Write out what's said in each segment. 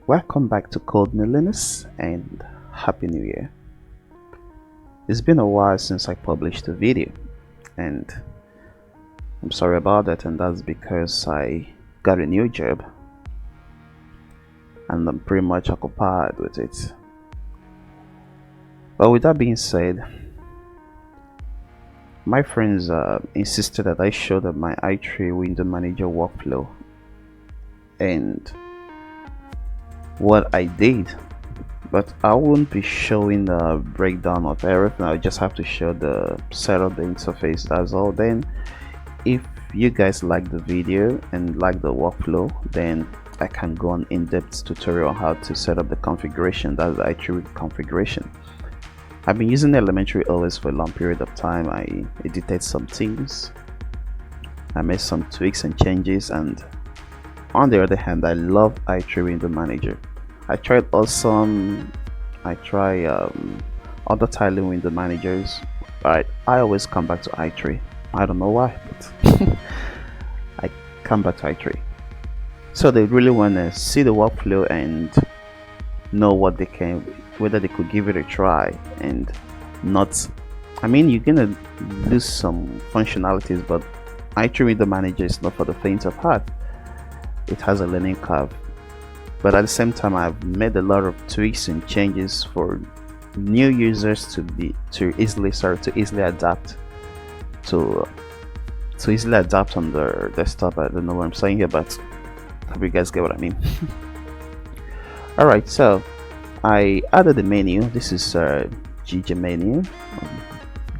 Welcome back to CodeMe.Linux and Happy New Year. It's been a while since I published a video and I'm sorry about that, and that's because I got a new job and I'm pretty much occupied with it. But with that being said, my friends insisted that I show them my i3 window manager workflow and what I did, but I won't be showing the breakdown of everything. I just have to show the setup, the interface, that's all. Then if you guys like the video and like the workflow, then I can go on in-depth tutorial on how to set up the configuration. That's the i3 configuration. I've been using elementary OS for a long period of time. I edited some things, I made some tweaks and changes, and on the other hand, I love i3 window manager. I tried awesome, I try other tiling window managers, but I always come back to i3. I don't know why, but I come back to i3. So they really want to see the workflow and know what they can, whether they could give it a try and not. I mean, you're gonna lose some functionalities, but i3 window manager is not for the faint of heart. It has a learning curve, but at the same time I've made a lot of tweaks and changes for new users to easily adapt on their desktop. I don't know what I'm saying here, but hope you guys get what I mean. Alright, so I added the menu. This is GG menu,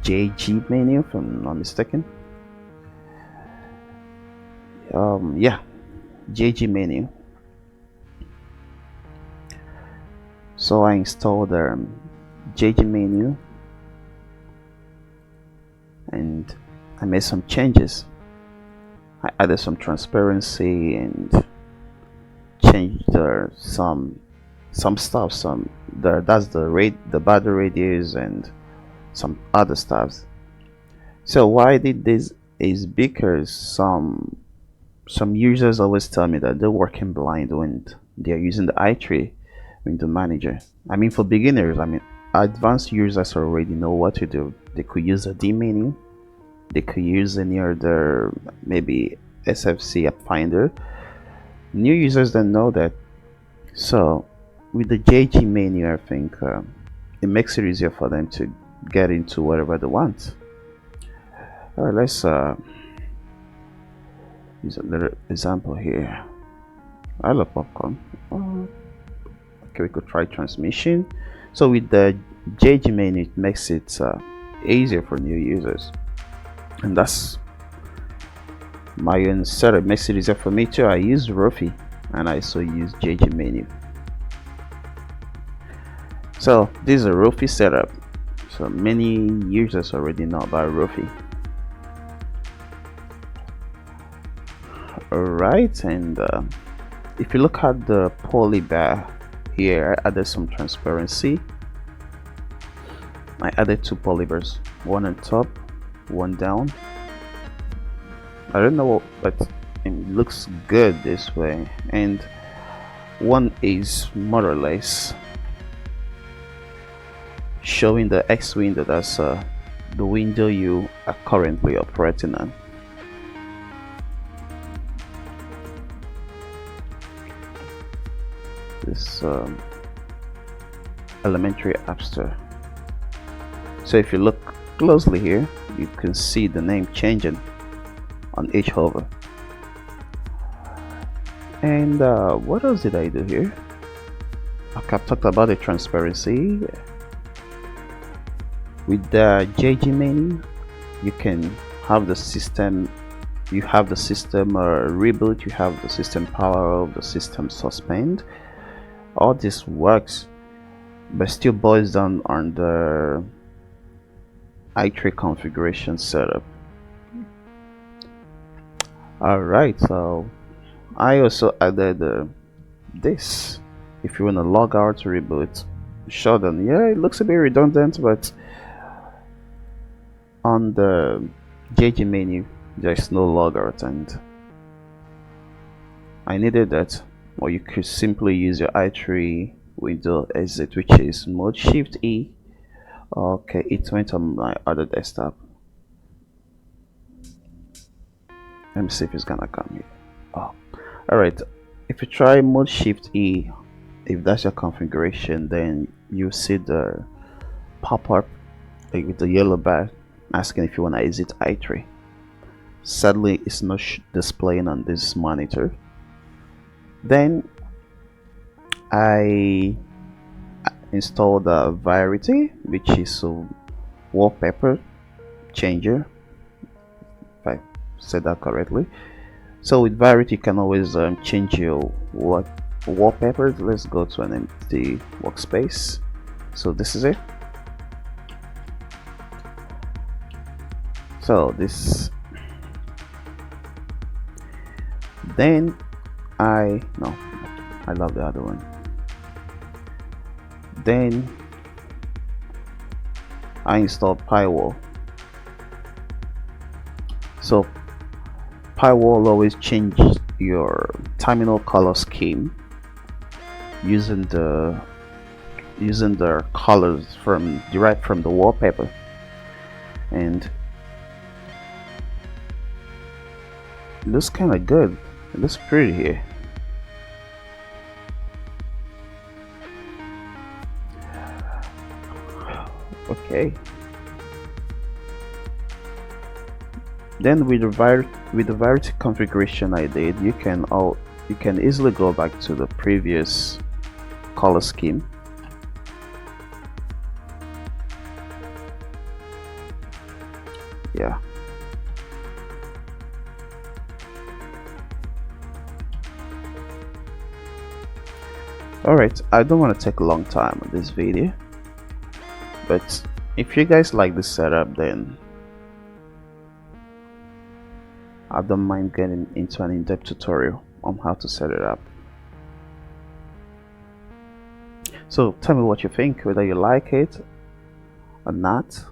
JG menu if I'm not mistaken. Yeah, JG menu. So I installed the JG menu and I made some changes. I added some transparency and changed some stuff. That's the battery radius and some other stuffs. So why I did this is because some users always tell me that they're working blind when they're using the i3 window manager. I mean, for beginners, I mean, advanced users already know what to do. They could use a D menu, they could use any other, maybe SFC app finder. New users don't know that. So with the JG menu, I think it makes it easier for them to get into whatever they want. All right, let's use a little example here. I love popcorn. Okay, we could try transmission. So with the JG menu, it makes it easier for new users, and that's my own setup. It makes it easier for me too. I use Rofi and I also use JG menu. So this is a Rofi setup. So many users already know about Rofi. Alright, and if you look at the poly bar here, I added some transparency. I added two polybars, one on top, one down. I don't know, but it looks good this way, and one is more or less showing the X window. That's the window you are currently operating on. This elementary app store. So if you look closely here, you can see the name changing on each hover. And what else did I do here? Okay, I've talked about the transparency. With the JG menu, you can have the system, reboot, you have the system power off, the system suspend. All this works, but still boils down on the i3 configuration setup. Alright, so I also added this. If you want to log out to reboot, show them. Yeah, it looks a bit redundant, but on the JG menu there's no logout, and I needed that or you could simply use your i3 window exit, which is mode shift E. Okay, it went on my other desktop. Let me see if it's gonna come here. Oh, all right. If you try mode shift E, if that's your configuration, then you see the pop-up like with the yellow bar asking if you want to exit i3. Sadly, it's not displaying on this monitor. Then I installed Variety, which is a wallpaper changer, if I said that correctly. So with Variety, you can always change your wallpapers. Let's go to an empty workspace. So this is it. So this, then I love the other one. Then I installed Pywall. So Pywall always change your terminal color scheme using the colors derived from the wallpaper, and it looks kind of good. It looks pretty here. Okay. Then with the variety configuration I did, you can easily go back to the previous color scheme. Yeah. Alright, I don't want to take a long time on this video, but if you guys like this setup, then I don't mind getting into an in-depth tutorial on how to set it up. So tell me what you think, whether you like it or not.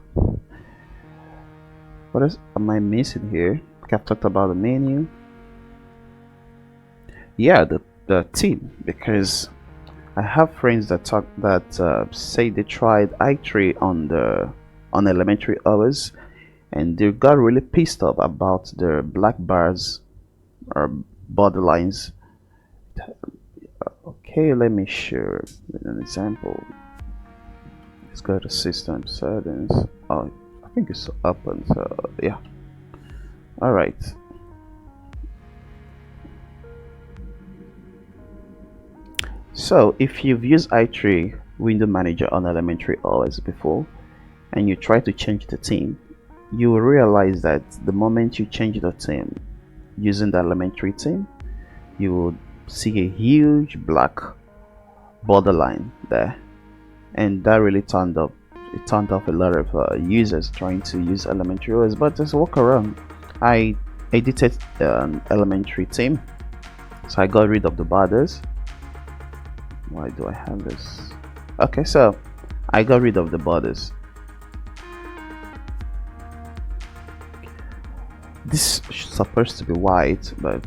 What else am I missing here? I've talked about the menu. Yeah, the theme, because I have friends that say they tried i3 on elementary hours, and they got really pissed off about the black bars or borderlines. Okay, let me show with an example. Let's go to system settings. Oh, I think it's open, so yeah. Alright. So if you've used i3 window manager on elementary OS before and you try to change the theme, you will realize that the moment you change the theme using the elementary theme, you will see a huge black borderline there, and that really turned off a lot of users trying to use elementary OS. But there's a workaround. I edited an elementary theme, so I got rid of the borders. Why do I have this? Okay, so I got rid of the borders. This is supposed to be white, but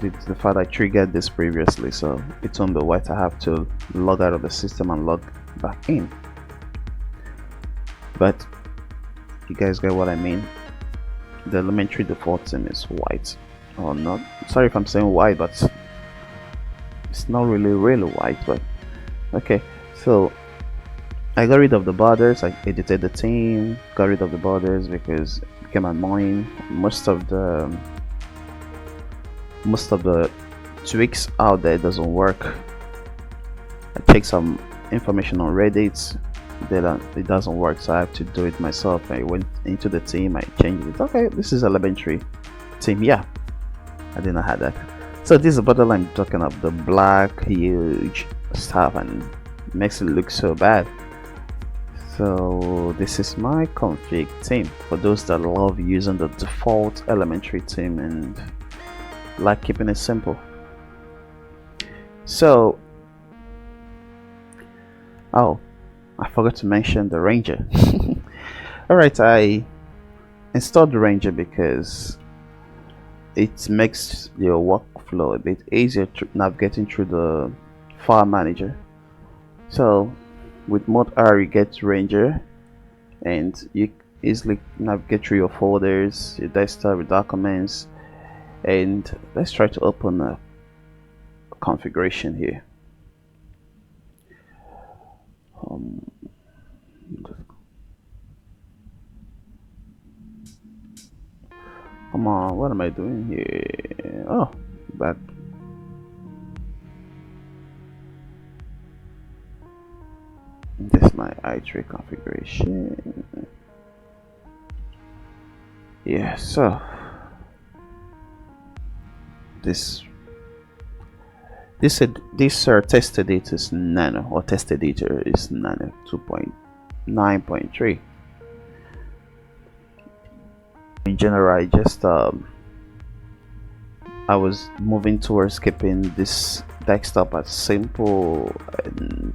the fact I triggered this previously, so it's on the white. I have to log out of the system and log back in. But you guys get what I mean. The elementary default theme is white, or not. Sorry if I'm saying white, but it's not really white. But okay, so I got rid of the borders. I edited the theme, got rid of the borders because it became annoying. Most of the tweaks out there doesn't work. I checked some information on Reddit, it doesn't work, so I have to do it myself. I went into the theme, I changed it. Okay, this is elementary theme. Yeah, I didn't have that. So this is the borderline I'm talking of, the black huge stuff, and it makes it look so bad. So this is my config theme for those that love using the default elementary theme and like keeping it simple. So oh, I forgot to mention the Ranger. Alright, I installed the Ranger because it makes your workflow a bit easier to navigating through the file manager. So with Mod R you get Ranger, and you easily navigate through your folders, your desktop, your documents. And let's try to open a configuration here. um, Come on, what am I doing here? Oh, but this is my i3 configuration. Yeah, so this test editor is Nano, or test editor is Nano 2.9.3. In general, I was moving towards keeping this desktop as simple and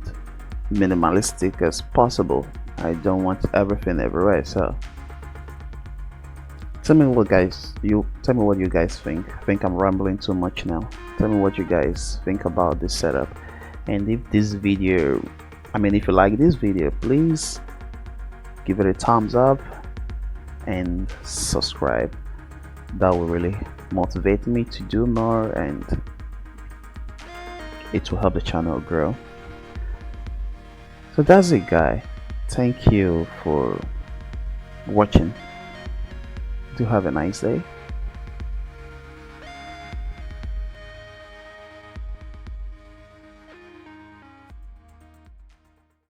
minimalistic as possible. I don't want everything everywhere. So tell me what you guys think. I think I'm rambling too much now. Tell me what you guys think about this setup. And if this video, if you like this video, please give it a thumbs up and subscribe. That will really motivate me to do more, and it will help the channel grow. So that's it, guys. Thank you for watching. Do have a nice day.